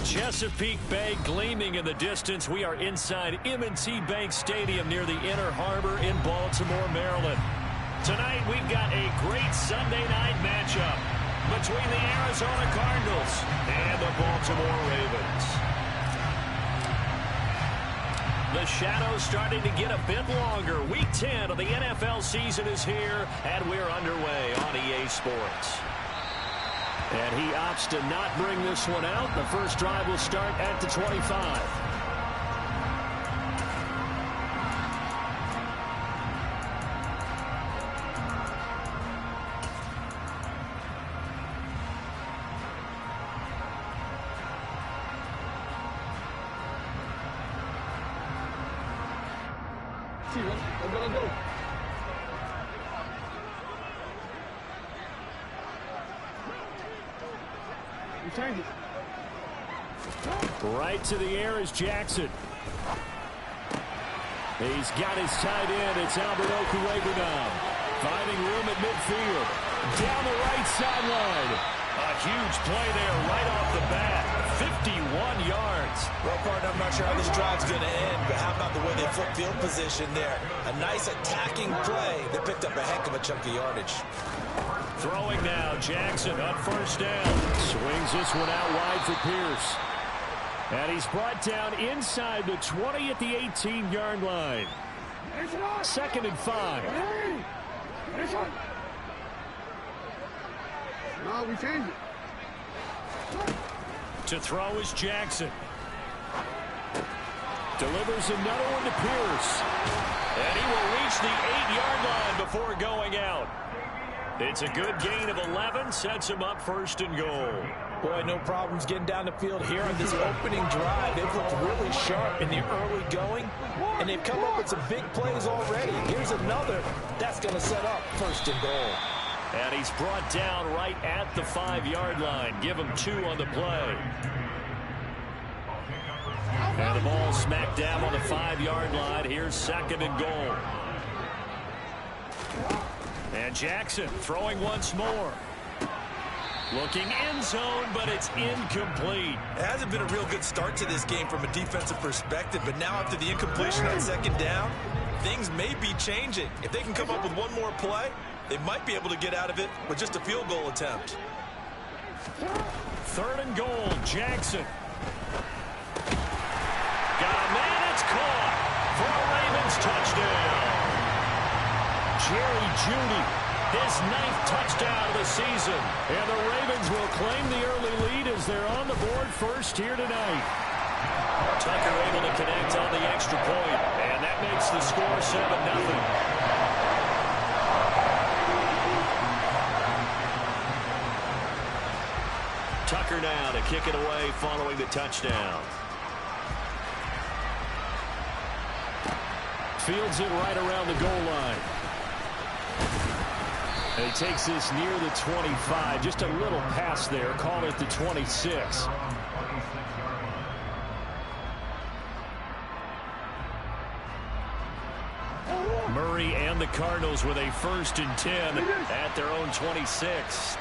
Chesapeake Bay gleaming in the distance. We are inside M&T Bank Stadium near the Inner Harbor in Baltimore, Maryland. Tonight we've got a great Sunday night matchup between the Arizona Cardinals and the Baltimore Ravens. The shadow's starting to get a bit longer. Week 10 of the NFL season is here, and we're underway on EA Sports. And he opts to not bring this one out. The first drive will start at the 25. Right to the air is Jackson. He's got his tight end. It's Albert Okuegbunam. Finding room at midfield. Down the right sideline. A huge play there right off the bat. 51 yards. Well, partner, I'm not sure how this drive's going to end, but how about the way they flip field position there? A nice attacking play. They picked up a heck of a chunk of yardage. Throwing now, Jackson on first down. Swings this one out wide for Pierce. And he's brought down inside the 20 at the 18-yard line. 2nd and 5. No, we changed it. To throw is Jackson. Delivers another one to Pierce. And he will reach the 8-yard line before going out. It's a good gain of 11, sets him up 1st and goal. Boy, no problems getting down the field here on this opening drive. They've looked really sharp in the early going, and they've come up with some big plays already. Here's another. That's going to set up 1st and goal. And he's brought down right at the 5-yard line. Give him 2 on the play. And the ball smacked down on the 5-yard line. Here's 2nd and goal. And Jackson throwing once more. Looking end zone, but it's incomplete. It hasn't been a real good start to this game from a defensive perspective, but now after the incompletion on 2nd down, things may be changing. If they can come up with one more play, they might be able to get out of it with just a field goal attempt. 3rd and goal, Jackson. Got a man, it's caught for a Ravens touchdown. Jerry Jeudy, his 9th touchdown of the season. And the Ravens will claim the early lead as they're on the board first here tonight. Tucker able to connect on the extra point, and that makes the score 7-0. Tucker now to kick it away following the touchdown. Fields it right around the goal line. And he takes this near the 25. Just a little pass there. Call it the 26. Murray and the Cardinals with a 1st and 10 at their own 26.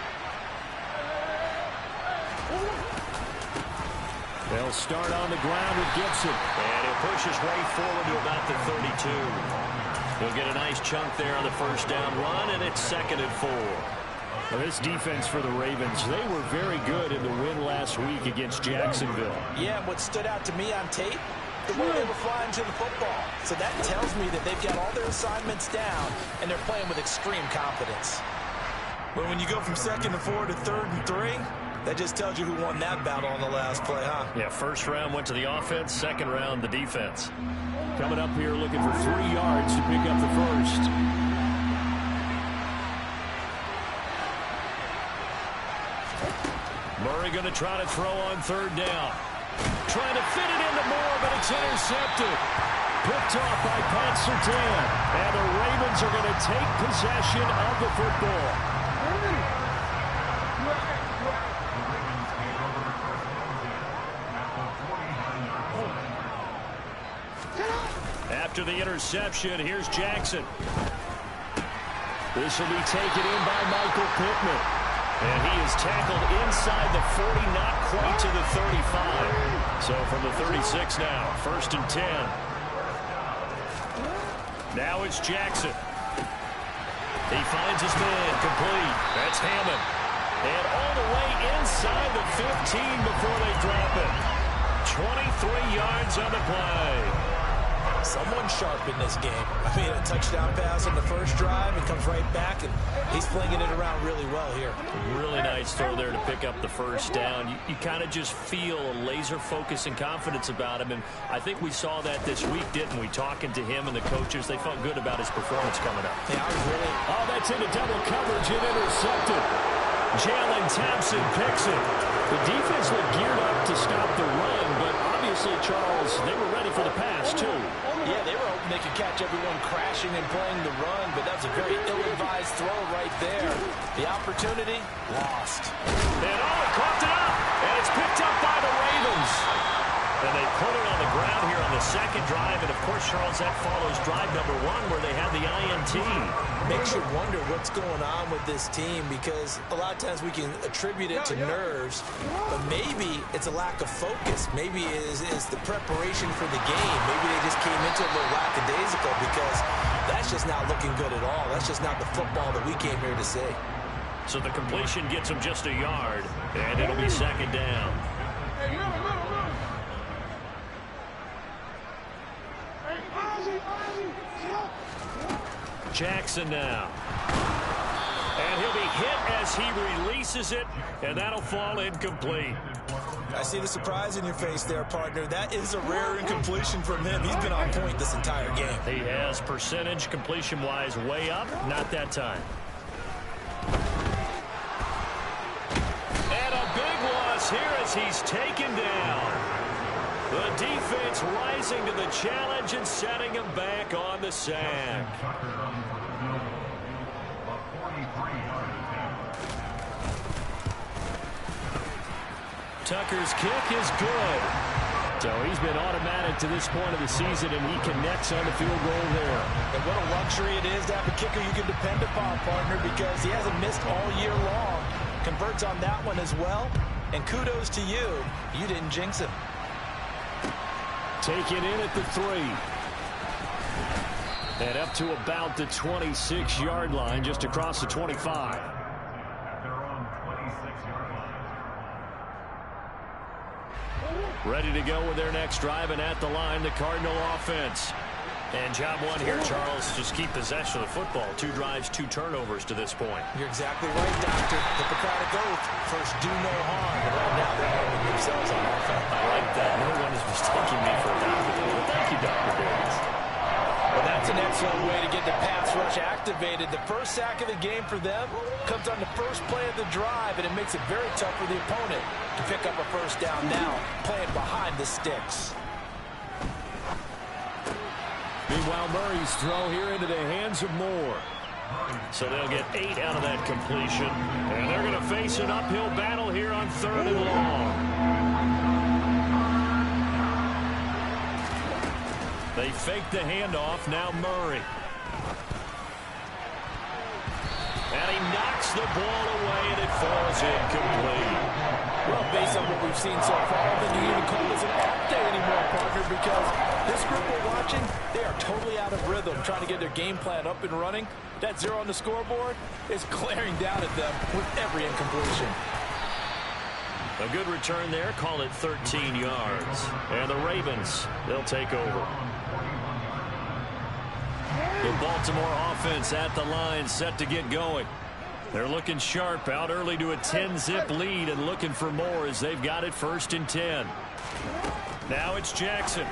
They'll start on the ground with Gibson. And he'll push his way forward to about the 32. He'll get a nice chunk there on the 1st down run, and it's 2nd and 4. Well, this defense for the Ravens, they were very good in the win last week against Jacksonville. Yeah, what stood out to me on tape, the way they were flying to the football. So that tells me that they've got all their assignments down, and they're playing with extreme confidence. But when you go from 2nd and 4 to 3rd and 3, that just tells you who won that battle on the last play, huh? Yeah, 1st round went to the offense, 2nd round the defense. Coming up here looking for 3 yards to pick up the 1st. Murray going to try to throw on 3rd down. Trying to fit it into Moore, but it's intercepted. Picked off by Pat Surtain. And the Ravens are going to take possession of the football. After the interception, here's Jackson. This will be taken in by Michael Pittman. And he is tackled inside the 40, not quite to the 35. So from the 36 now, 1st and 10. Now it's Jackson. He finds his man, complete. That's Hammond. And all the way inside the 15 before they drop it. 23 yards on the play. Someone sharp in this game. I mean, a touchdown pass on the first drive. It comes right back, and he's flinging it around really well here. Really nice throw there to pick up the first down. You kind of just feel a laser focus and confidence about him, and I think we saw that this week, didn't we? Talking to him and the coaches, they felt good about his performance coming up. Yeah, I was really... Oh, that's into double coverage and intercepted. Jalen Thompson picks it. The defense looked geared up to stop the run, but obviously, Charles, they were ready for the pass, too. Yeah, they were hoping they could catch everyone crashing and playing the run, but that was a very ill-advised throw right there. The opportunity, lost. And he caught it up, and it's picked up by the Ravens. And they put it on the ground here on the second drive, and of course, Charles, that follows drive number 1 where they had the INT. Makes you wonder what's going on with this team, because a lot of times we can attribute it to nerves, but maybe it's a lack of focus. Maybe it is the preparation for the game. Maybe they just came into it a little lackadaisical, because that's just not looking good at all. That's just not the football that we came here to see. So the completion gets him just a yard, and it'll be second down. Jackson now. And he'll be hit as he releases it, and that'll fall incomplete. I see the surprise in your face there, partner. That is a rare incompletion from him. He's been on point this entire game. He has percentage completion-wise way up, not that time. And a big loss here as he's taken down. The defense rising to the challenge and setting him back on the sack. Tucker's kick is good. So he's been automatic to this point of the season, and he connects on the field goal there. And what a luxury it is to have a kicker you can depend upon, partner, because he hasn't missed all year long. Converts on that one as well. And kudos to you. You didn't jinx him. Taken in at the 3. And up to about the 26-yard line, just across the 25. Ready to go with their next drive, and at the line, the Cardinal offense. And job 1 here, Charles, just keep possession of the football. 2 drives, 2 turnovers to this point. You're exactly right, Doctor. Hippocratic oath. First, do no harm. But right now, they're harming themselves on offense. I like that. No one is mistaking me for a doctor. Well, thank you, Dr. Davis. Well, that's an excellent way to get the pass rush activated. The first sack of the game for them comes on the first play of the drive, and it makes it very tough for the opponent to pick up a first down now, playing behind the sticks. Meanwhile, Murray's throw here into the hands of Moore. So they'll get 8 out of that completion. And they're going to face an uphill battle here on 3rd and long. They fake the handoff. Now Murray. And he knocks the ball away, and it falls incomplete. Well, based on what we've seen so far, I think you even call this an off day anymore, partner, because this group we're watching, they are totally out of rhythm, trying to get their game plan up and running. That 0 on the scoreboard is glaring down at them with every incompletion. A good return there. Call it 13 yards. And the Ravens, they'll take over. The Baltimore offense at the line, set to get going. They're looking sharp, out early to a 10-zip lead and looking for more as they've got it 1st and 10. Now it's Jackson.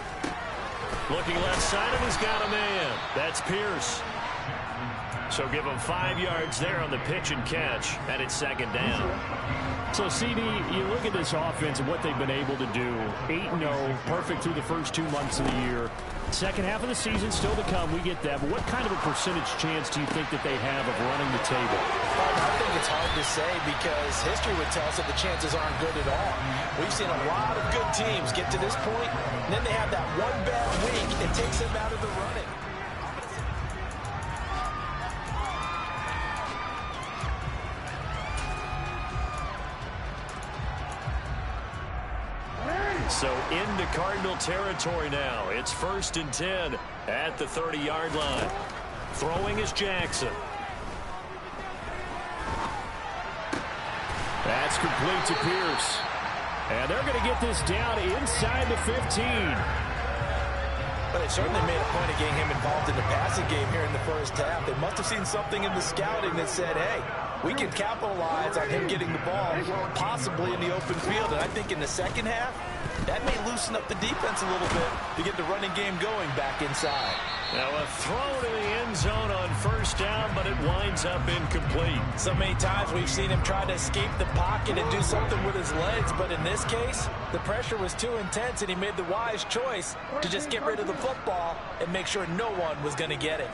Looking left side, and he's got a man. That's Pierce. So give him 5 yards there on the pitch and catch, and it's 2nd down. So, CD, you look at this offense and what they've been able to do. 8-0, perfect through the first 2 months of the year. Second half of the season still to come, we get that. But what kind of a percentage chance do you think that they have of running the table? Well, I think it's hard to say because history would tell us that the chances aren't good at all. We've seen a lot of good teams get to this point, and then they have that one bad week. It takes them out of the running. So into Cardinal territory now. It's 1st and 10 at the 30-yard line. Throwing is Jackson. That's complete to Pierce. And they're going to get this down inside the 15. But they certainly made a point of getting him involved in the passing game here in the first half. They must have seen something in the scouting that said, hey, we can capitalize on him getting the ball, possibly in the open field. And I think in the second half, that may loosen up the defense a little bit to get the running game going back inside. Now a throw to the end zone on 1st down, but it winds up incomplete. So many times we've seen him try to escape the pocket and do something with his legs, but in this case, the pressure was too intense and he made the wise choice to just get rid of the football and make sure no one was going to get it.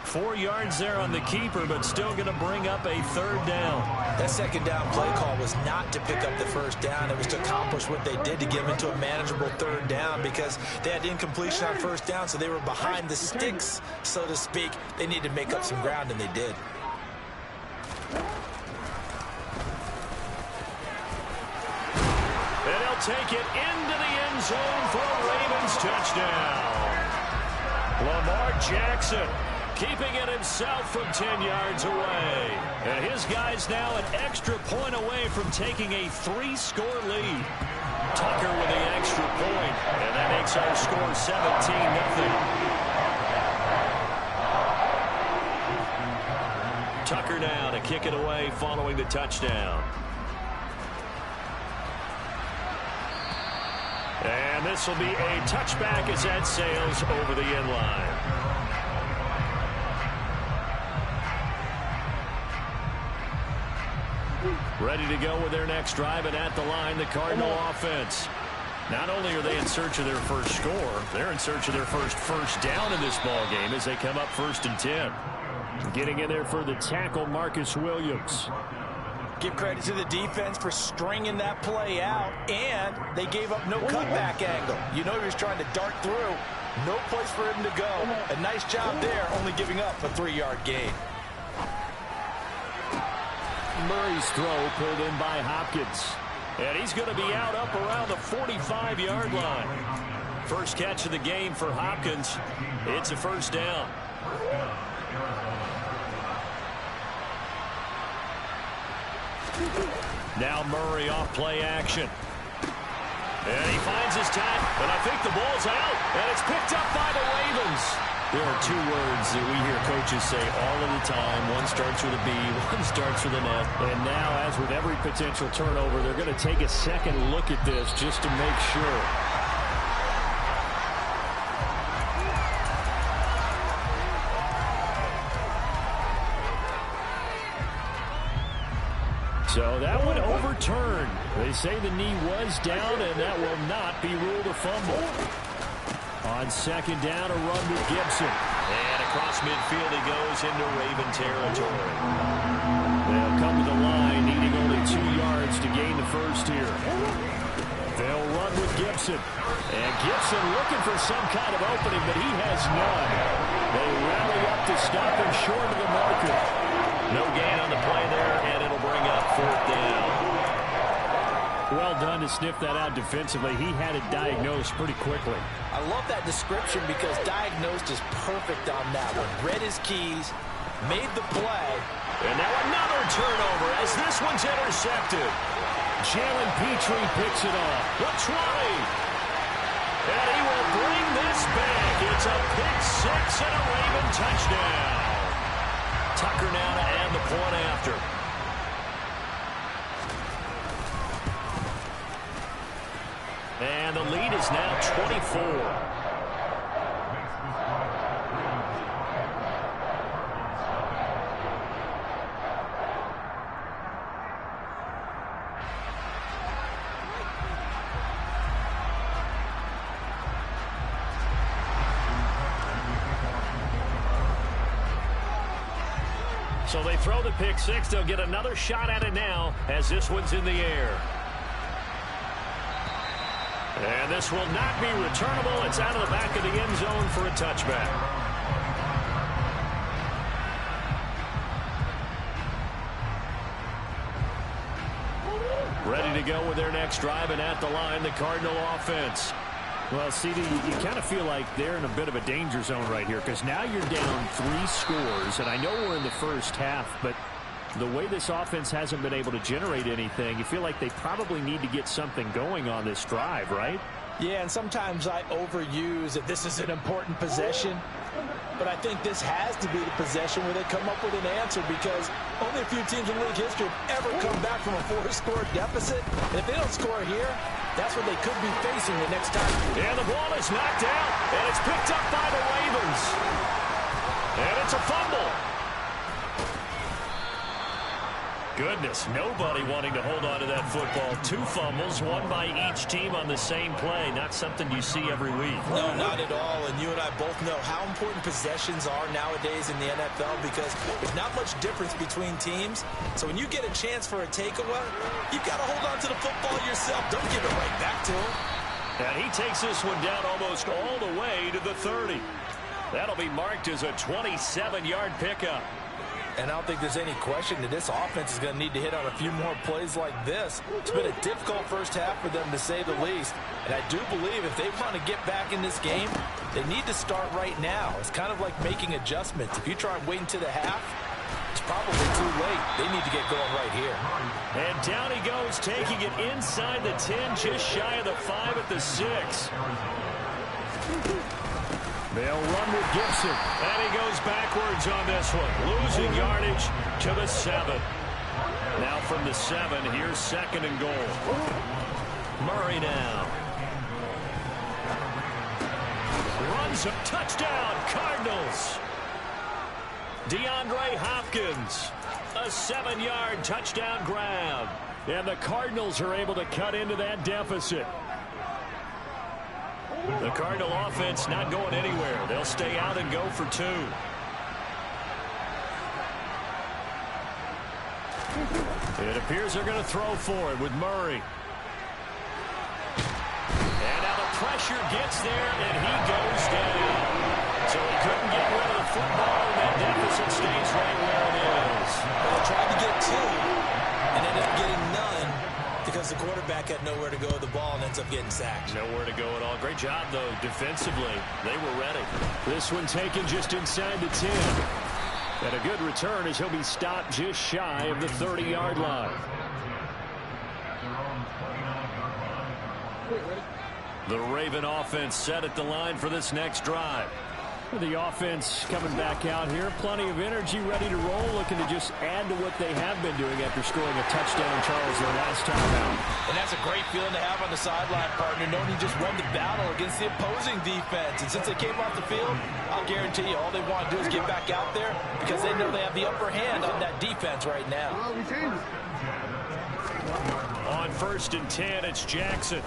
Four yards there on the keeper, but still going to bring up a 3rd down. That 2nd down play call was not to pick up the 1st down. It was to accomplish what they did to get them into a manageable 3rd down because they had incompletion on 1st down, so they were behind the sticks, so to speak. They needed to make up some ground, and they did. And they'll take it into the end zone for a Ravens touchdown. Lamar Jackson keeping it himself from 10 yards away. And his guys now an extra point away from taking a 3-score lead. Tucker with the extra point, and that makes our score 17-0. Tucker now to kick it away following the touchdown. And this will be a touchback as that sails over the end line. Ready to go with their next drive, and at the line, the Cardinal offense. Not only are they in search of their first score, they're in search of their first down in this ball game as they come up 1st and 10. Getting in there for the tackle, Marcus Williams. Give credit to the defense for stringing that play out, and they gave up no cutback angle. You know he was trying to dart through. No place for him to go. A nice job there, only giving up a 3-yard gain. Murray's throw pulled in by Hopkins. And he's going to be out up around the 45-yard line. First catch of the game for Hopkins. It's a 1st down. Now Murray off play action. And he finds his time, but I think the ball's out, and it's picked up by the Ravens. There are 2 words that we hear coaches say all of the time. One starts with a B, one starts with an F. And now, as with every potential turnover, they're going to take a second look at this just to make sure. So that one overturned. They say the knee was down, and that will not be ruled a fumble. On 2nd down, a run with Gibson. And across midfield he goes into Raven territory. They'll come to the line, needing only 2 yards to gain the first here. They'll run with Gibson. And Gibson looking for some kind of opening, but he has none. They rally up to stop him short of the marker. No gain on the play there, and it'll bring up 4th down. Well done to sniff that out defensively. He had it diagnosed pretty quickly. I love that description because diagnosed is perfect on that one. Read his keys, made the play. And now another turnover as this one's intercepted. Jalen Petrie picks it off. The 20. And he will bring this back. It's a pick 6 and a Raven touchdown. Tucker now to add the point after. And the lead is now 24. So they throw the pick 6. They'll get another shot at it now as this one's in the air. And this will not be returnable. It's out of the back of the end zone for a touchback. Ready to go with their next drive, and at the line, the Cardinal offense. Well, CD, you kind of feel like they're in a bit of a danger zone right here because now you're down 3 scores, and I know we're in the first half, but the way this offense hasn't been able to generate anything, you feel like they probably need to get something going on this drive, right? Yeah, and sometimes I overuse that this is an important possession, but I think this has to be the possession where they come up with an answer because only a few teams in league history have ever come back from a 4-score deficit. And if they don't score here, that's what they could be facing the next time. And the ball is knocked out, and it's picked up by the Ravens. And it's a fumble. Goodness, nobody wanting to hold on to that football. 2 fumbles, one by each team on the same play. Not something you see every week. No, not at all. And you and I both know how important possessions are nowadays in the NFL because there's not much difference between teams. So when you get a chance for a takeaway, you've got to hold on to the football yourself. Don't give it right back to him. And he takes this one down almost all the way to the 30. That'll be marked as a 27-yard pickup. And I don't think there's any question that this offense is going to need to hit on a few more plays like this. It's been a difficult first half for them, to say the least. And I do believe if they want to get back in this game, they need to start right now. It's kind of like making adjustments. If you try and wait until the half, it's probably too late. They need to get going right here. And down he goes, taking it inside the 10, just shy of the 5 at the 6. They'll run with Gibson, and he goes backwards on this one, losing yardage to the 7. Now from the 7, here's 2nd and goal. Murray now. Runs a touchdown, Cardinals. DeAndre Hopkins, a 7-yard touchdown grab. And the Cardinals are able to cut into that deficit. The Cardinal offense not going anywhere. They'll stay out and go for 2. It appears they're going to throw for it with Murray. And now the pressure gets there, and he goes down. So he couldn't get rid of the football, and that deficit stays right where it is. Well, they tried to get 2 and ended up getting none, because the quarterback had nowhere to go with the ball and ends up getting sacked. Nowhere to go at all. Great job, though, defensively. They were ready. This one taken just inside the 10. And a good return as he'll be stopped just shy of the 30-yard line. The Raven offense set at the line for this next drive. The offense coming back out here. Plenty of energy, ready to roll, looking to just add to what they have been doing after scoring a touchdown, Charles, their last time out. And that's a great feeling to have on the sideline, partner, knowing you just won the battle against the opposing defense. And since they came off the field, I'll guarantee you all they want to do is get back out there because they know they have the upper hand on that defense right now. On 1st and 10, it's Jackson.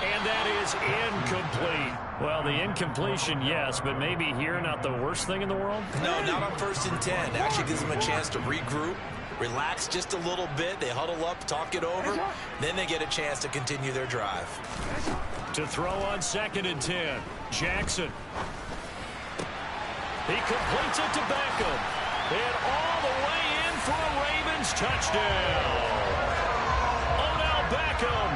And that is incomplete. Well, the incompletion, yes, but maybe here not the worst thing in the world? No, not on 1st and 10. It actually gives them a chance to regroup, relax just a little bit. They huddle up, talk it over. Then they get a chance to continue their drive. To throw on 2nd and 10, Jackson. He completes it to Beckham. And all the way in for a Ravens touchdown. Odell Beckham,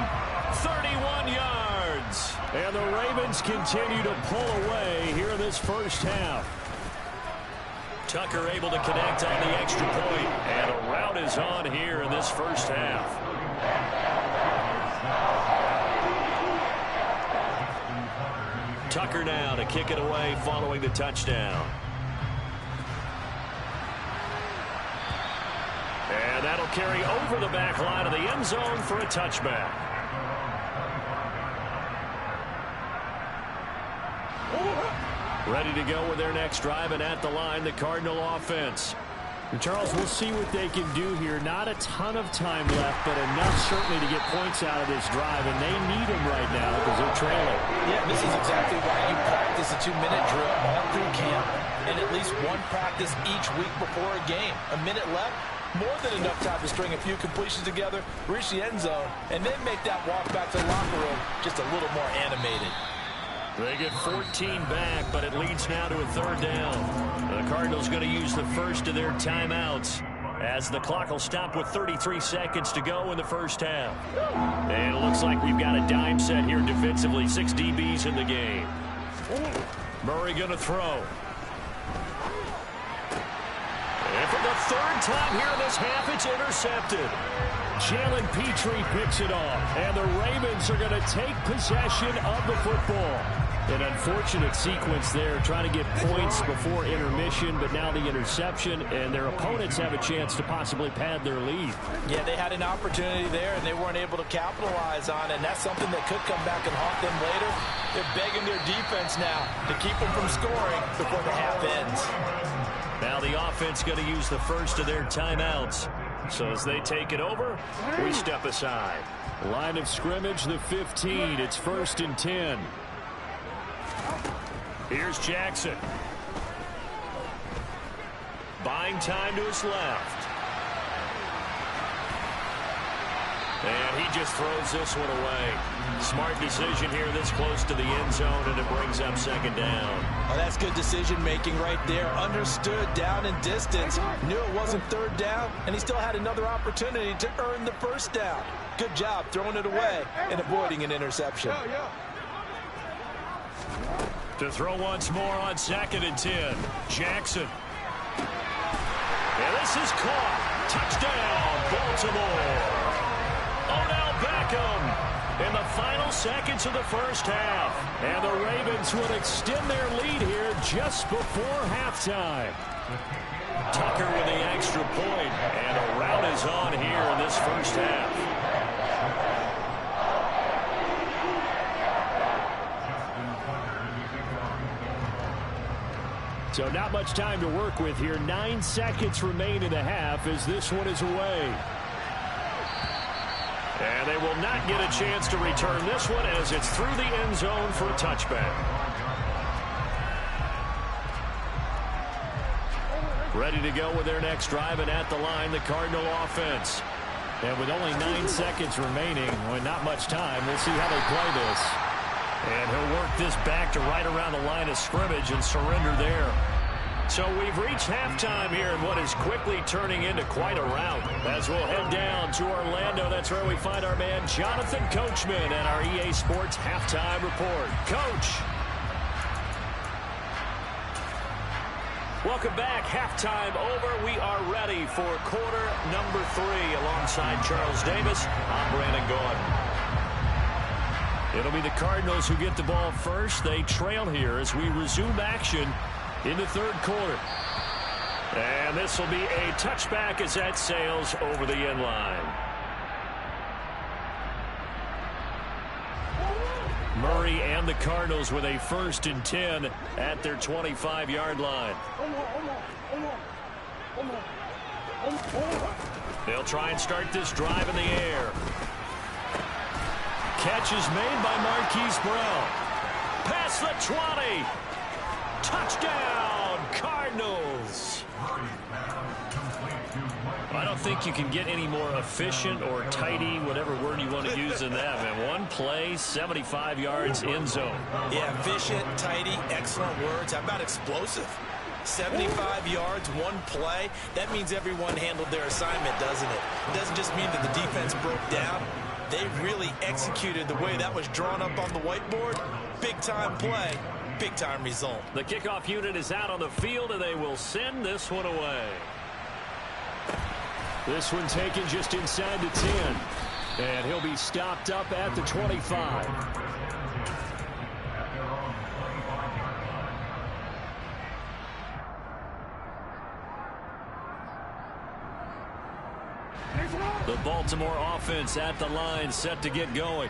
31 yards. And the Ravens continue to pull away here in this first half. Tucker able to connect on the extra point. And a rout is on here in this first half. Tucker now to kick it away following the touchdown. And that'll carry over the back line of the end zone for a touchback. Ready to go with their next drive, and at the line, the Cardinal offense. And Charles, we'll see what they can do here. Not a ton of time left, but enough certainly to get points out of this drive, and they need them right now because they're trailing. Yeah, this is exactly why you practice a 2-minute drill all through camp and at least one practice each week before a game. A minute left, more than enough time to string a few completions together, reach the end zone, and then make that walk back to the locker room just a little more animated. They get 14 back, but it leads now to a 3rd down. The Cardinals going to use the first of their timeouts. as the clock will stop with 33 seconds to go in the first half. And it looks like we've got a dime set here defensively. 6 DBs in the game. Murray going to throw. And for the third time here in this half, it's intercepted. Jalen Petrie picks it off, and the Ravens are going to take possession of the football. An unfortunate sequence there, trying to get points before intermission, but now the interception, and their opponents have a chance to possibly pad their lead. Yeah, they had an opportunity there, and they weren't able to capitalize on it, and that's something that could come back and haunt them later. They're begging their defense now to keep them from scoring before the half ends. Now the offense going to use the first of their timeouts. So as they take it over, we step aside. Line of scrimmage, the 15. It's 1st and 10. Here's Jackson. Buying time to his left. And he just throws this one away. Smart decision here this close to the end zone, and it brings up 2nd down. Oh, that's good decision-making right there. Understood down and distance. Knew it wasn't 3rd down, and he still had another opportunity to earn the 1st down. Good job throwing it away and avoiding an interception. To throw once more on 2nd and 10. Jackson. And this is caught. Touchdown, Baltimore. Odell Beckham in the final seconds of the first half. And the Ravens would extend their lead here just before halftime. Tucker with the extra point, and a rout is on here in this first half. So not much time to work with here. 9 seconds remain in the half as this one is away. And they will not get a chance to return this one as it's through the end zone for a touchback. Ready to go with their next drive, and at the line, the Cardinal offense. And with only 9 seconds remaining, well, not much time, we'll see how they play this. And he'll work this back to right around the line of scrimmage and surrender there. So we've reached halftime here in what is quickly turning into quite a rout. As we'll head down to Orlando, that's where we find our man Jonathan Coachman and our EA Sports Halftime Report. Coach. Welcome back. Halftime over. We are ready for quarter number 3 alongside Charles Davis. I'm Brandon Gordon. It'll be the Cardinals who get the ball first. They trail here as we resume action in the 3rd quarter. And this will be a touchback as that sails over the end line. Murray and the Cardinals with a 1st and 10 at their 25-yard line. They'll try and start this drive in the air. Catch is made by Marquise Brown. Past the 20. Touchdown, Cardinals. I don't think you can get any more efficient or tidy, whatever word you want to use in that. And one play, 75 yards, end zone. Yeah, efficient, tidy, excellent words. How about explosive? 75 yards, one play. That means everyone handled their assignment, doesn't it? It doesn't just mean that the defense broke down. They really executed the way that was drawn up on the whiteboard. Big-time play, big-time result. The kickoff unit is out on the field, and they will send this one away. This one taken just inside the 10. And he'll be stopped up at the 25. The Baltimore offense at the line, set to get going.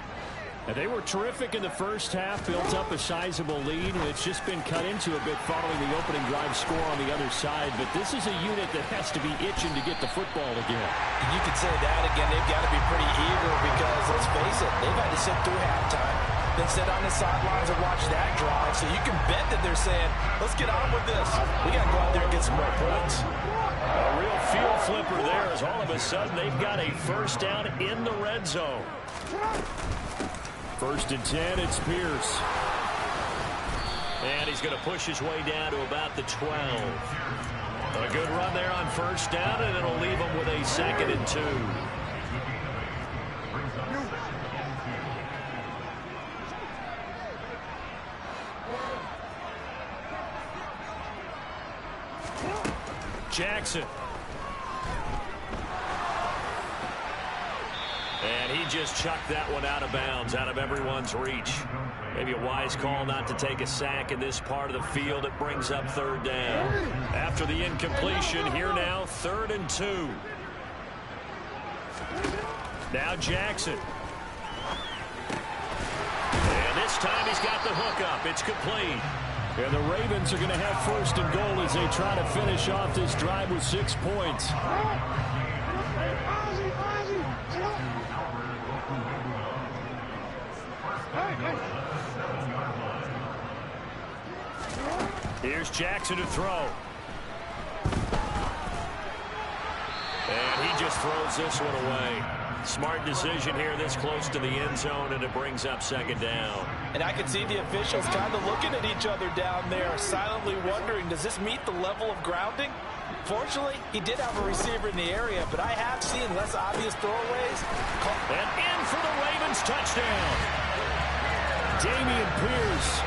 And they were terrific in the first half, built up a sizable lead, and it's just been cut into a bit following the opening drive score on the other side. But this is a unit that has to be itching to get the football again. You could say that again. They've got to be pretty eager because, let's face it, they've had to sit through halftime, then sit on the sidelines and watch that drive. So you can bet that they're saying, let's get on with this. We got to go out there and get some more points. A real field flipper there as all of a sudden they've got a 1st down in the red zone. 1st and 10, it's Pierce. And he's going to push his way down to about the 12. A good run there on first down, and it'll leave them with a 2nd and 2. Jackson. And he just chucked that one out of bounds, out of everyone's reach. Maybe a wise call not to take a sack in this part of the field. It brings up 3rd down. After the incompletion, here now, 3rd and 2. Now Jackson. And this time he's got the hook up. It's complete. And the Ravens are going to have 1st and goal as they try to finish off this drive with 6 points. Here's Jackson to throw. And he just throws this one away. Smart decision here this close to the end zone, and it brings up 2nd down. And I can see the officials kind of looking at each other down there, silently wondering, does this meet the level of grounding? Fortunately, he did have a receiver in the area, but I have seen less obvious throwaways. And in for the Ravens touchdown. Dameon Pierce.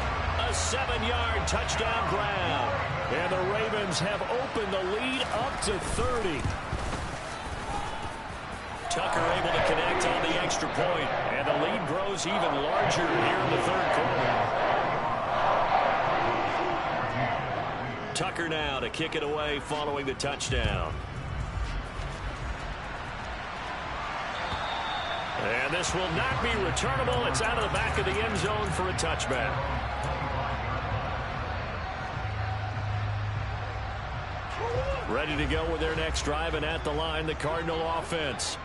A 7-yard touchdown grab. And the Ravens have opened the lead up to 30. Tucker able to connect on the extra point, and the lead grows even larger here in the 3rd quarter. Tucker now to kick it away following the touchdown. And this will not be returnable. It's out of the back of the end zone for a touchback. Ready to go with their next drive, and at the line, the Cardinal offense.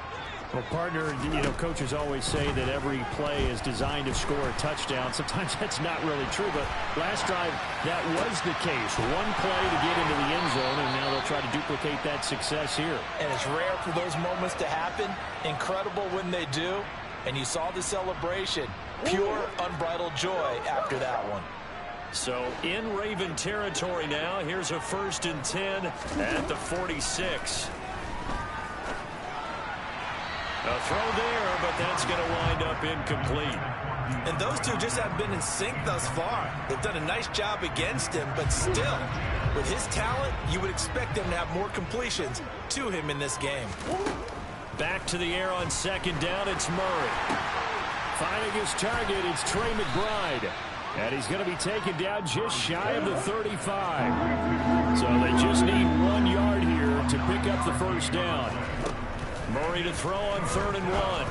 Well, partner, coaches always say that every play is designed to score a touchdown. Sometimes that's not really true, but last drive, that was the case. One play to get into the end zone, and now they'll try to duplicate that success here. And it's rare for those moments to happen. Incredible when they do. And you saw the celebration. Pure, unbridled joy after that one. So in Raven territory now. Here's a 1st and 10 at the 46. A throw there, but that's going to wind up incomplete. And those two just have been in sync thus far. They've done a nice job against him, but still, with his talent, you would expect them to have more completions to him in this game. Back to the air on 2nd down, it's Murray. Finding his target, it's Trey McBride. And he's going to be taken down just shy of the 35. So they just need 1 yard here to pick up the 1st down. Murray to throw on 3rd and 1.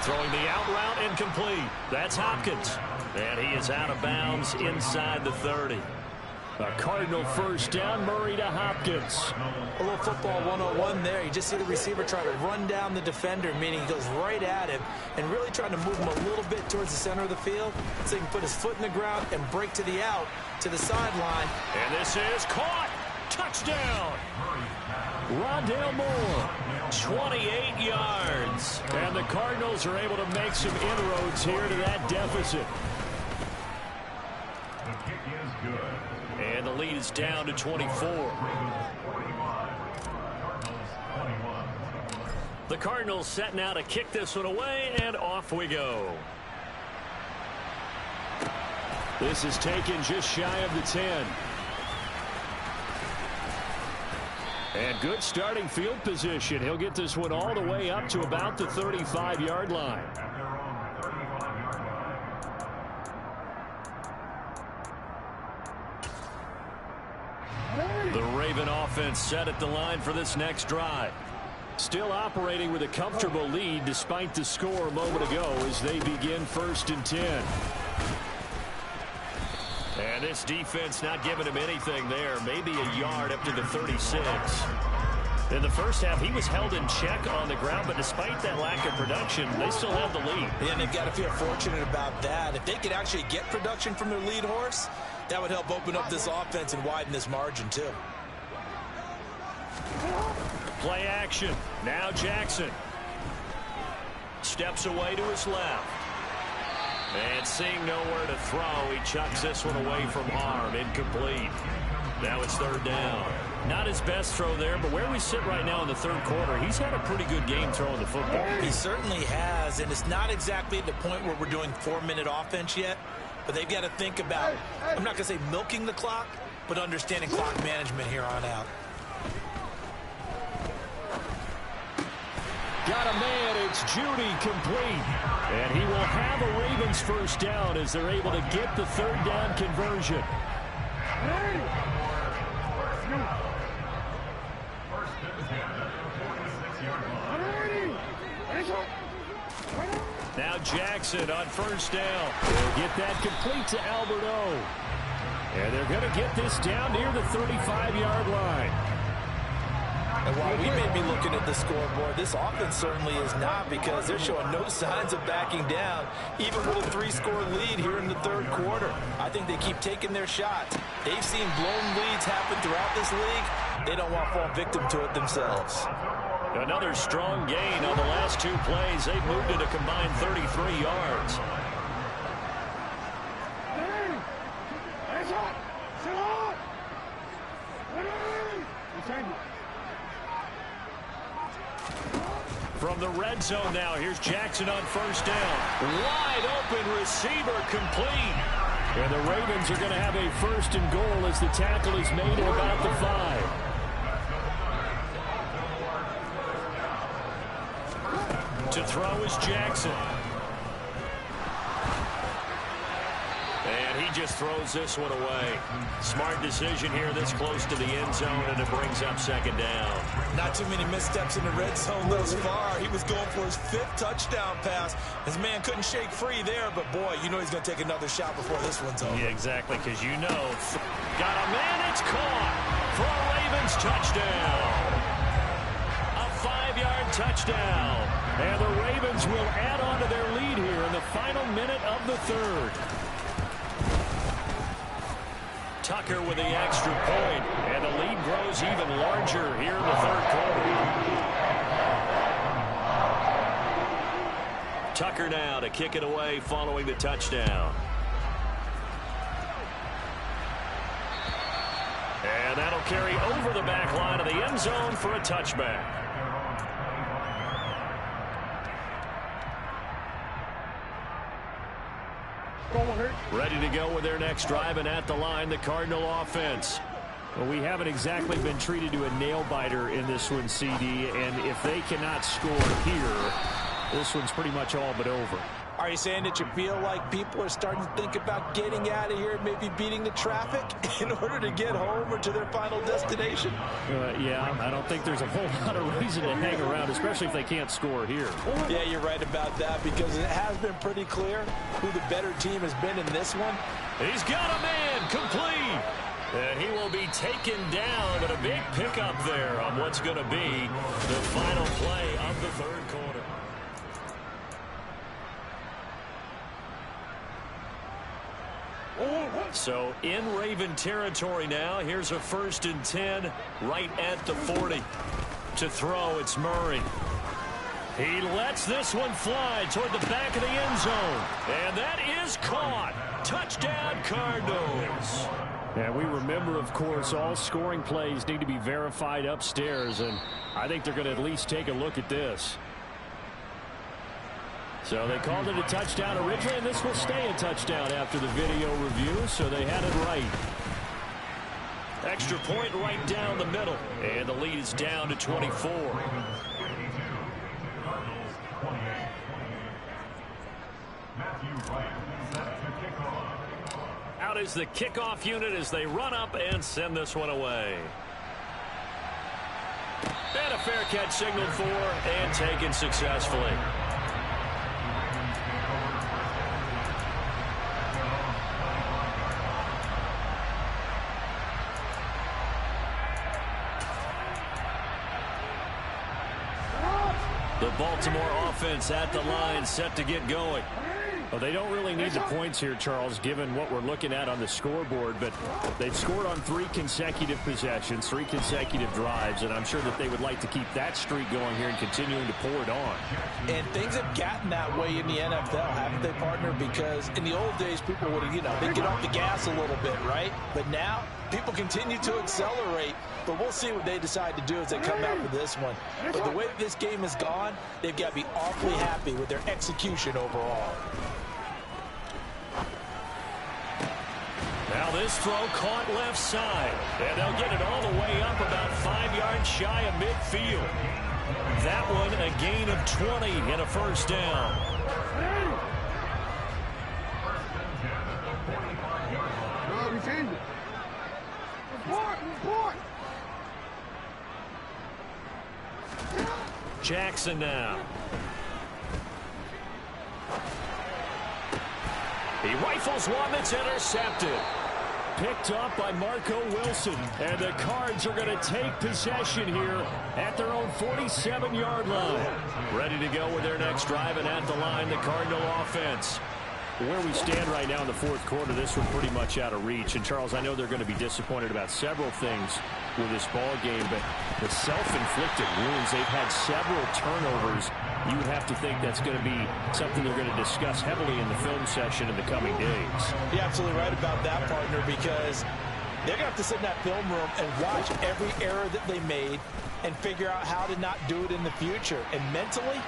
Throwing the out route incomplete. That's Hopkins. And he is out of bounds inside the 30. A Cardinal 1st down, Murray to Hopkins. A little football 101 there. You just see the receiver try to run down the defender, meaning he goes right at him and really trying to move him a little bit towards the center of the field so he can put his foot in the ground and break to the out, to the sideline. And this is caught. Touchdown. Rondale Moore. 28 yards. And the Cardinals are able to make some inroads here to that deficit. The kick is good. And the lead is down to 24. The Cardinals set now to kick this one away, and off we go. This is taken just shy of the 10. And good starting field position. He'll get this one all the way up to about the 35-yard line. The Raven offense set at the line for this next drive. Still operating with a comfortable lead despite the score a moment ago as they begin 1st and 10. And this defense not giving him anything there. Maybe a yard up to the 36. In the first half, he was held in check on the ground, but despite that lack of production, they still have the lead. Yeah, and they've got to feel fortunate about that. If they could actually get production from their lead horse, that would help open up this offense and widen this margin, too. Play action. Now Jackson. Steps away to his left. And seeing nowhere to throw, he chucks this one away from harm. Incomplete. Now it's third down. Not his best throw there, but where we sit right now in the third quarter, he's had a pretty good game throwing the football. He certainly has, and it's not exactly at the point where we're doing 4-minute offense yet, but they've got to think about, I'm not going to say milking the clock, but understanding clock management here on out. Got a man, it's Judy, complete. And he will have a Ravens first down as they're able to get the third down conversion. Now Jackson on first down. They'll get that complete to Alberto. And they're going to get this down near the 35-yard line. And while we may be looking at the scoreboard, this offense certainly is not, because they're showing no signs of backing down, even with a 3-score lead here in the third quarter. I think they keep taking their shots. They've seen blown leads happen throughout this league. They don't want to fall victim to it themselves. Another strong gain on the last 2 plays. They've moved it a combined 33 yards. From the red zone now, here's Jackson on first down. Wide open receiver, complete. And the Ravens are going to have a first and goal as the tackle is made at about the 5. To throw is Jackson. And he just throws this one away. Smart decision here this close to the end zone, and it brings up second down. Not too many missteps in the red zone thus far. He was going for his 5th touchdown pass. His man couldn't shake free there, but boy, you know he's going to take another shot before this one's over. Yeah, exactly, because you know. Got a man, it's caught for a Ravens touchdown. A 5-yard touchdown. And the Ravens will add on to their lead here in the final minute of the third. Tucker with the extra point, and the lead grows even larger here in the third quarter. Tucker now to kick it away following the touchdown. And that'll carry over the back line of the end zone for a touchback. Ready to go with their next drive, and at the line, the Cardinal offense. Well, we haven't exactly been treated to a nail-biter in this one, CD, and if they cannot score here, this one's pretty much all but over. Are you saying that you feel like people are starting to think about getting out of here, maybe beating the traffic in order to get home or to their final destination? Yeah, I don't think there's a whole lot of reason to hang around, especially if they can't score here. Yeah, you're right about that, because it has been pretty clear who the better team has been in this one. He's got a man, complete. And he will be taken down, but a big pickup there on what's going to be the final play of the third quarter. So in Raven territory now. Here's a 1st and 10 right at the 40. To throw, it's Murray. He lets this one fly toward the back of the end zone. And that is caught. Touchdown, Cardinals. And we remember, of course, all scoring plays need to be verified upstairs. And I think they're going to at least take a look at this. So they called it a touchdown originally, and this will stay a touchdown after the video review, so they had it right. Extra point right down the middle, and the lead is down to 24. Out is the kickoff unit as they run up and send this one away. And a fair catch signaled for and taken successfully. The Baltimore offense at the line, set to get going. Well, they don't really need the points here, Charles, given what we're looking at on the scoreboard, but they've scored on 3 consecutive possessions, 3 consecutive drives, and I'm sure that they would like to keep that streak going here and continuing to pour it on. And things have gotten that way in the NFL, haven't they, partner? Because in the old days, people would, they'd get off the gas a little bit, right? But now, people continue to accelerate, but we'll see what they decide to do as they come out for this one. But the way that this game has gone, they've got to be awfully happy with their execution overall. Now this throw caught left side, and they'll get it all the way up about 5 yards shy of midfield. That one a gain of 20 and a first down. No, we changed it. Report. Jackson now. He rifles one that's intercepted. Picked up by Marco Wilson. And the Cards are going to take possession here at their own 47-yard line. Ready to go with their next drive, and at the line, the Cardinal offense. Where we stand right now in the fourth quarter, this one pretty much out of reach. And, Charles, I know they're going to be disappointed about several things with this ball game, but the self-inflicted wounds, they've had several turnovers. You would have to think that's going to be something they're going to discuss heavily in the film session in the coming days. You're absolutely right about that, partner, because they're going to have to sit in that film room and watch every error that they made and figure out how to not do it in the future. And mentally,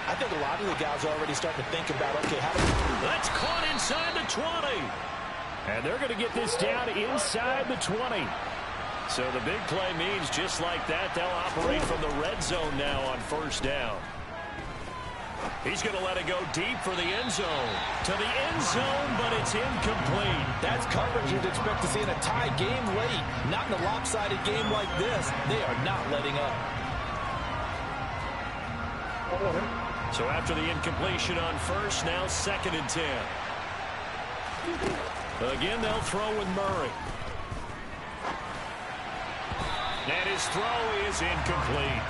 I think a lot of the guys are already starting to think about, okay, how do we... That's caught inside the 20. And they're going to get this down inside the 20. So the big play means just like that, they'll operate from the red zone now on first down. He's going to let it go deep for the end zone. To the end zone, but it's incomplete. That's coverage you'd expect to see in a tie game late. Not in a lopsided game like this. They are not letting up. So after the incompletion on first, now 2nd and 10. Again, they'll throw with Murray. And his throw is incomplete.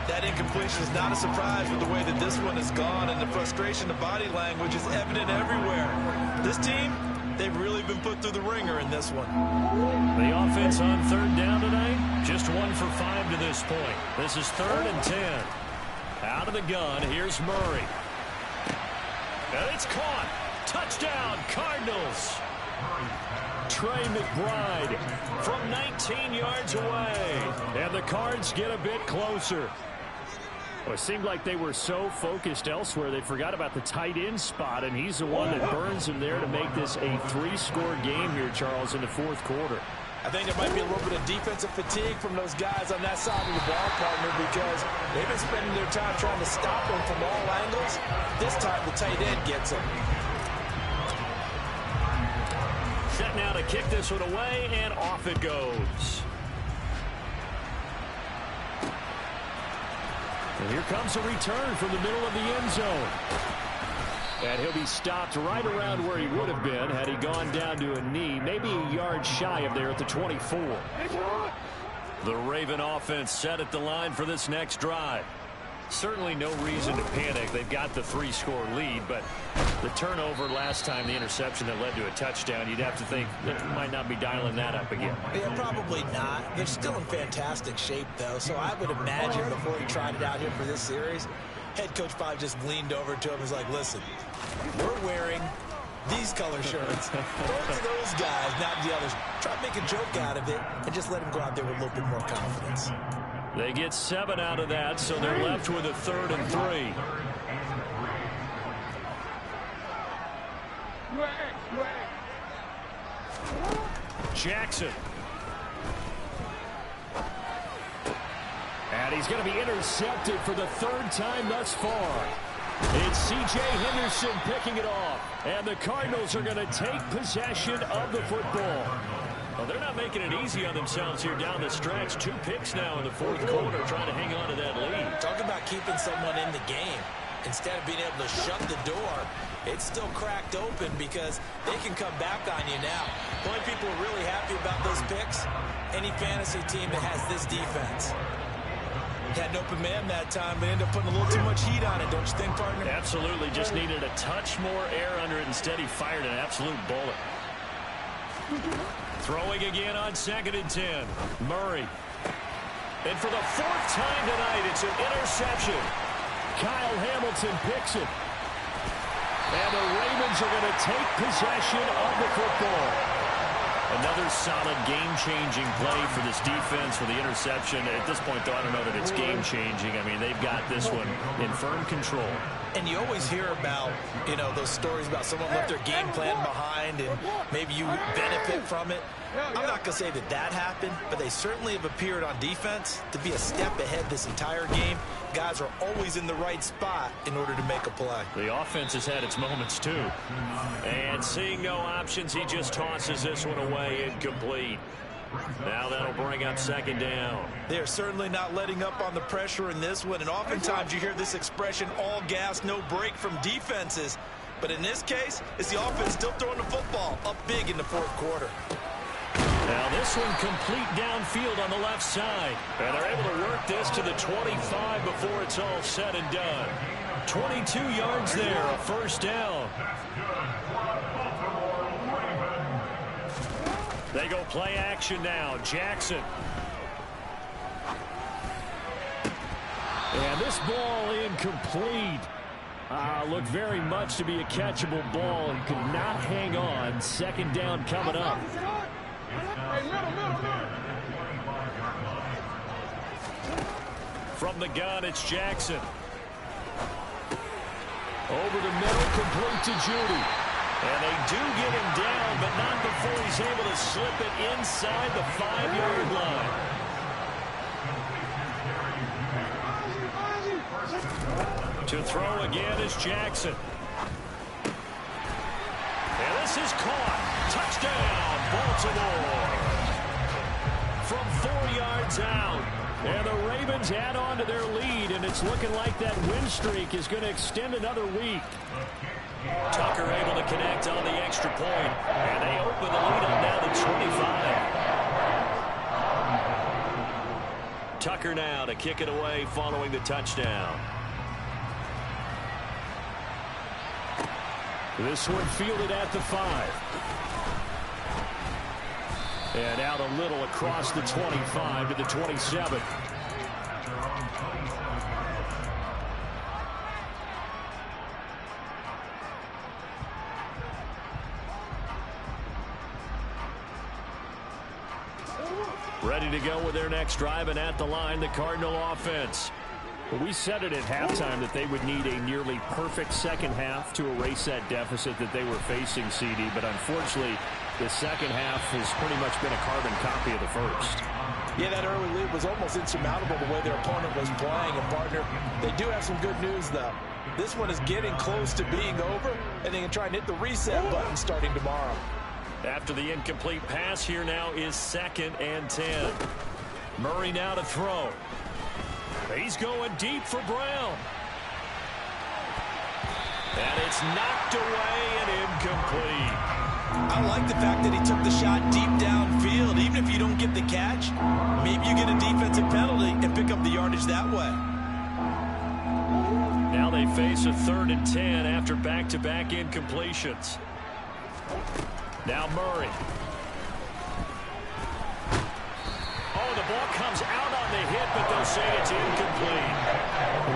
That incompletion is not a surprise with the way that this one has gone, and the frustration, the body language is evident everywhere. This team, they've really been put through the ringer in this one. The offense on 3rd down tonight, just 1 for 5 to this point. This is 3rd and 10. Out of the gun, here's Murray. And it's caught. Touchdown, Cardinals. Trey McBride from 19 yards away. And the Cards get a bit closer. Well, it seemed like they were so focused elsewhere, they forgot about the tight end spot, and he's the one that burns them there to make this a 3-score game here, Charles, in the fourth quarter. I think there might be a little bit of defensive fatigue from those guys on that side of the ball, partner, because they've been spending their time trying to stop them from all angles. This time the tight end gets them. Set now to kick this one away, and off it goes. And here comes a return from the middle of the end zone. And he'll be stopped right around where he would have been had he gone down to a knee, maybe a yard shy of there at the 24. The Raven offense set at the line for this next drive. Certainly no reason to panic. They've got the 3-score lead, but the turnover last time, the interception that led to a touchdown, you'd have to think that might not be dialing that up again. Yeah, probably not. They're still in fantastic shape, though, so I would imagine before he tried it out here for this series, head coach probably just leaned over to him and was like, listen, we're wearing these color shirts. Those are those guys, not the others. Try to make a joke out of it and just let him go out there with a little bit more confidence. They get 7 out of that, so they're left with a 3rd and 3. Jackson. And he's going to be intercepted for the 3rd time thus far. It's C.J. Henderson picking it off. And the Cardinals are going to take possession of the football. Well, they're not making it easy on themselves here down the stretch. 2 picks now in the fourth quarter, trying to hang on to that lead. Talk about keeping someone in the game. Instead of being able to shut the door, it's still cracked open because they can come back on you now. The only people who are really happy about those picks, any fantasy team that has this defense. Had an open man that time, but ended up putting a little too much heat on it, don't you think, partner? Absolutely. Just needed a touch more air under it. Instead, he fired an absolute bullet. Throwing again on 2nd and 10. Murray. And for the 4th time tonight, it's an interception. Kyle Hamilton picks it. And the Ravens are going to take possession of the football. Another solid game-changing play for this defense for the interception. At this point, though, I don't know that it's game-changing. I mean, they've got this one in firm control. And you always hear about, you know, those stories about someone left their game plan behind and maybe you benefit from it. I'm not going to say that that happened, but they certainly have appeared on defense to be a step ahead this entire game. Guys are always in the right spot in order to make a play. The offense has had its moments, too. And seeing no options, he just tosses this one away incomplete. Now that'll bring up 2nd down. They're certainly not letting up on the pressure in this one, and oftentimes you hear this expression, all gas, no break from defenses. But in this case, it's the offense still throwing the football up big in the 4th quarter. Now this one complete downfield on the left side. And they're able to work this to the 25 before it's all said and done. 22 yards there, a 1st down. They go play action now. Jackson. And this ball incomplete. Looked very much to be a catchable ball and could not hang on. 2nd down coming up. From the gun, it's Jackson. Over the middle, complete to Judy. And they do get him down, but not before he's able to slip it inside the 5-yard line. To throw again is Jackson. And this is caught. Touchdown, Baltimore. From 4 yards out. And the Ravens add on to their lead, and it's looking like that win streak is going to extend another week. Tucker able to connect on the extra point, and they open the lead up now to 25. Tucker now to kick it away following the touchdown. This one fielded at the 5. And out a little across the 25 to the 27. Ready to go with their next drive, and at the line, the Cardinal offense. We said it at halftime that they would need a nearly perfect second half to erase that deficit that they were facing, CD, but unfortunately, the second half has pretty much been a carbon copy of the first. Yeah, that early lead was almost insurmountable the way their opponent was playing. And, partner, they do have some good news, though. This one is getting close to being over, and they can try and hit the reset button starting tomorrow. After the incomplete pass, here now is 2nd and 10. Murray now to throw. He's going deep for Brown. And it's knocked away and incomplete. I like the fact that he took the shot deep downfield. Even if you don't get the catch, maybe you get a defensive penalty and pick up the yardage that way. Now they face a 3rd and 10 after back-to-back incompletions. Now Murray. Oh, the ball comes out on the hit, but they'll say it's incomplete.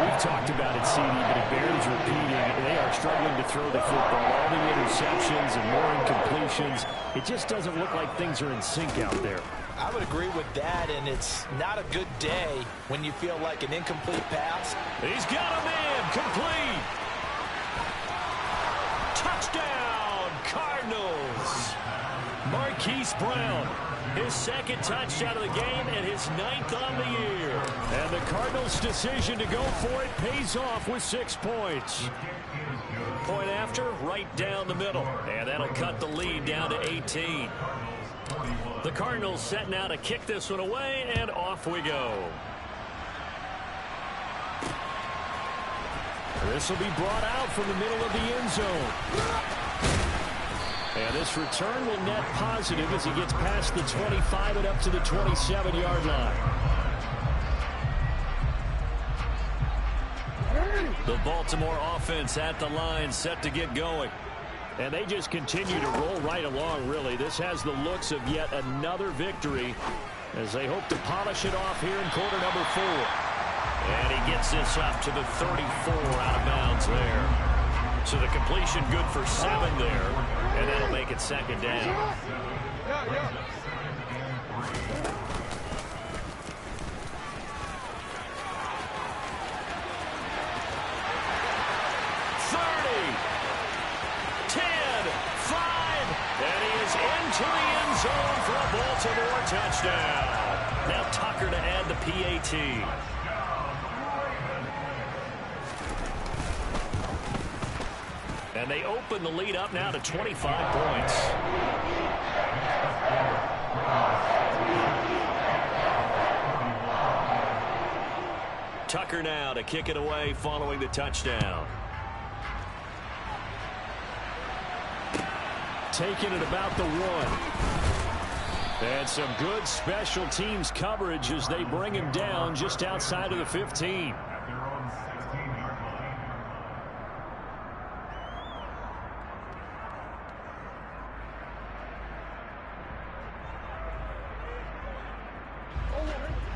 We've talked about it, CD, but it bears repeating. They are struggling to throw the football. All the interceptions and more incompletions. It just doesn't look like things are in sync out there. I would agree with that, and it's not a good day when you feel like an incomplete pass. He's got a man, complete. Touchdown, Cardinals. Marquise Brown, his 2nd touchdown of the game and his 9th on the year. And the Cardinals' decision to go for it pays off with 6 points. Point after, right down the middle. And that'll cut the lead down to 18. The Cardinals set now to kick this one away, and off we go. This will be brought out from the middle of the end zone. And this return will net positive as he gets past the 25 and up to the 27-yard line. The Baltimore offense at the line, set to get going. And they just continue to roll right along, really. This has the looks of yet another victory as they hope to polish it off here in quarter number 4. And he gets this up to the 34 out of bounds there. So the completion good for 7 there, and that'll make it second down. Yeah. 10-5, and he is into the end zone for a Baltimore touchdown. Now Tucker to add the PAT. And they open the lead up now to 25 points. Tucker now to kick it away following the touchdown. Taking it about the 1. And some good special teams coverage as they bring him down just outside of the 15.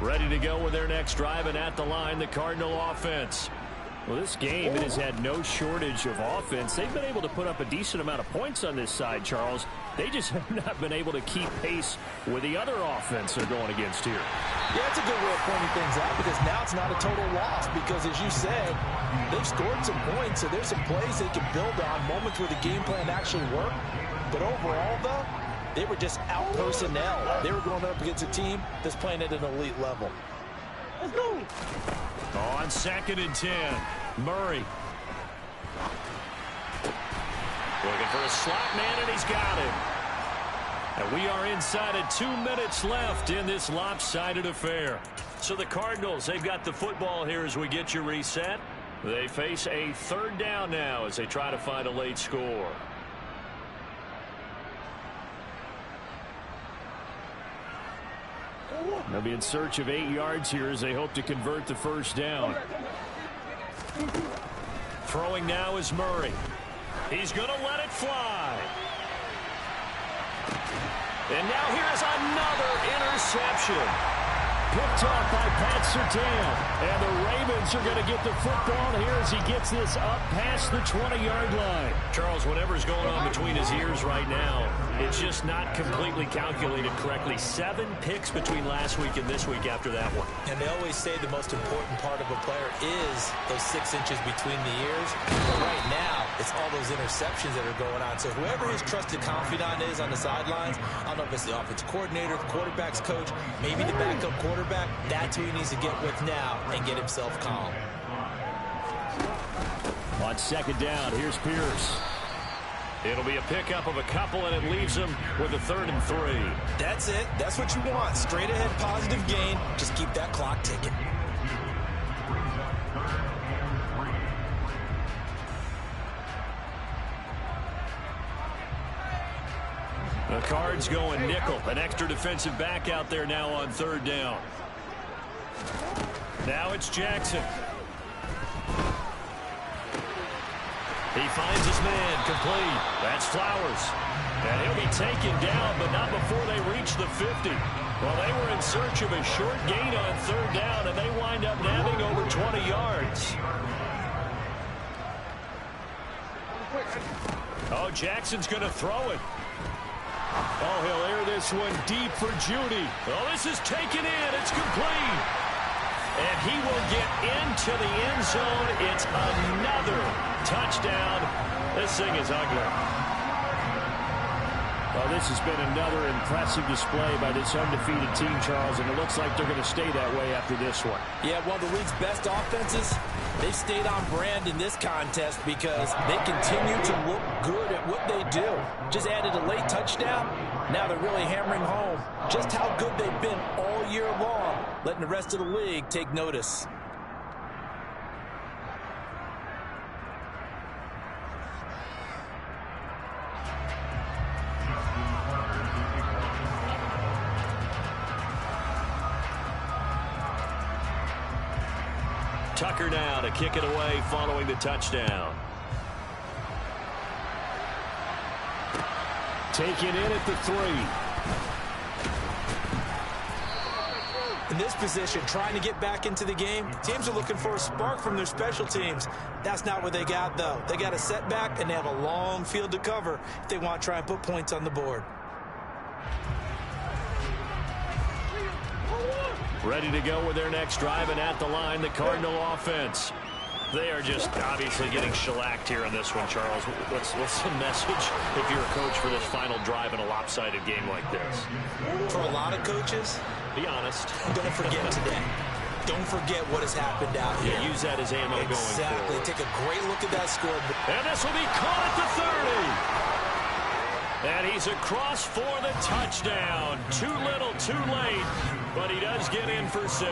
Ready to go with their next drive, and at the line, the Cardinal offense. Well, this game, it has had no shortage of offense. They've been able to put up a decent amount of points on this side, Charles. They just have not been able to keep pace with the other offense they're going against here. Yeah, it's a good way of pointing things out because now it's not a total loss because, as you said, they've scored some points, so there's some plays they can build on, moments where the game plan actually worked. But overall, though, they were just out personnel. They were going up against a team that's playing at an elite level. Let's go. On 2nd and 10, Murray. Looking for a slot man, and he's got him. And we are inside of 2 minutes left in this lopsided affair. So the Cardinals, they've got the football here as we get your reset. They face a 3rd down now as they try to find a late score. They'll be in search of 8 yards here as they hope to convert the 1st down. Throwing now is Murray. He's going to let it fly. And now here's another interception. Picked off by Pat Surtain. And the Ravens are going to get the football here as he gets this up past the 20-yard line. Charles, whatever's going on between his ears right now, it's just not completely calculated correctly. 7 picks between last week and this week after that one. And they always say the most important part of a player is those 6 inches between the ears. But right now, it's all those interceptions that are going on. So whoever his trusted confidant is on the sidelines, I don't know if it's the offensive coordinator, the quarterback's coach, maybe the backup quarterback, that's who he needs to get with now and get himself calm. On 2nd down, here's Pierce. It'll be a pickup of a couple, and it leaves them with a 3rd and 3. That's it. That's what you want. Straight ahead, positive gain. Just keep that clock ticking. The Cards going nickel. An extra defensive back out there now on 3rd down. Now it's Jackson. He finds his man complete. That's Flowers. And he'll be taken down, but not before they reach the 50. Well, they were in search of a short gain on 3rd down, and they wind up nabbing over 20 yards. Oh, Jackson's going to throw it. Oh, he'll air this one deep for Judy. Oh, this is taken in. It's complete. And he will get into the end zone. It's another touchdown. This thing is ugly. Well, this has been another impressive display by this undefeated team, Charles, and it looks like they're going to stay that way after this one. Yeah, one of the league's best offenses, they've stayed on brand in this contest because they continue to look good at what they do. Just added a late touchdown. Now they're really hammering home just how good they've been all year long, letting the rest of the league take notice. Tucker now to kick it away following the touchdown. Take it in at the 3. In this position, trying to get back into the game, teams are looking for a spark from their special teams. That's not what they got, though. They got a setback, and they have a long field to cover if they want to try and put points on the board. Ready to go with their next drive, and at the line, the Cardinal offense. They are just obviously getting shellacked here in this one, Charles. What's the message if you're a coach for this final drive in a lopsided game like this? For a lot of coaches, be honest. Don't forget today. Don't forget what has happened out here. Yeah, use that as ammo going forward. Exactly. Take a great look at that scoreboard. And this will be caught at the 30. And he's across for the touchdown. Too little, too late. But he does get in for 6.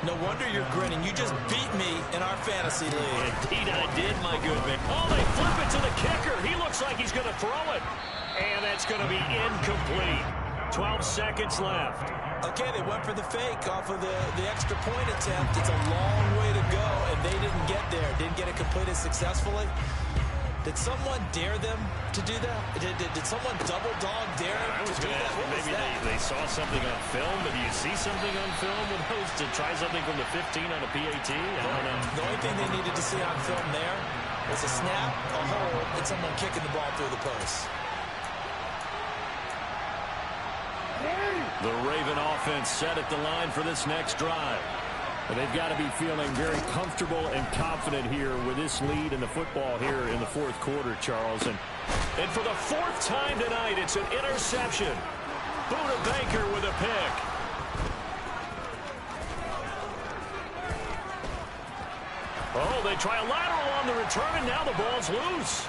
No wonder you're grinning. You just beat me in our fantasy league. Indeed I did, my good man. Oh, they flip it to the kicker. He looks like he's going to throw it. And that's going to be incomplete. 12 seconds left. Okay, they went for the fake off of the extra point attempt. It's a long way to go, and they didn't get there. Didn't get it completed successfully. Did someone dare them to do that? Did someone double dog dare them to do that? Maybe they saw something on film, but do you see something on film with those to try something from the 15 on a PAT? I don't know. The only thing they needed to see on film there was a snap, a hole, and someone kicking the ball through the post. The Raven offense set at the line for this next drive. They've got to be feeling very comfortable and confident here with this lead in the football here in the 4th quarter, Charles. And for the 4th time tonight, it's an interception. Buda Baker with a pick. Oh, they try a lateral on the return, and now the ball's loose.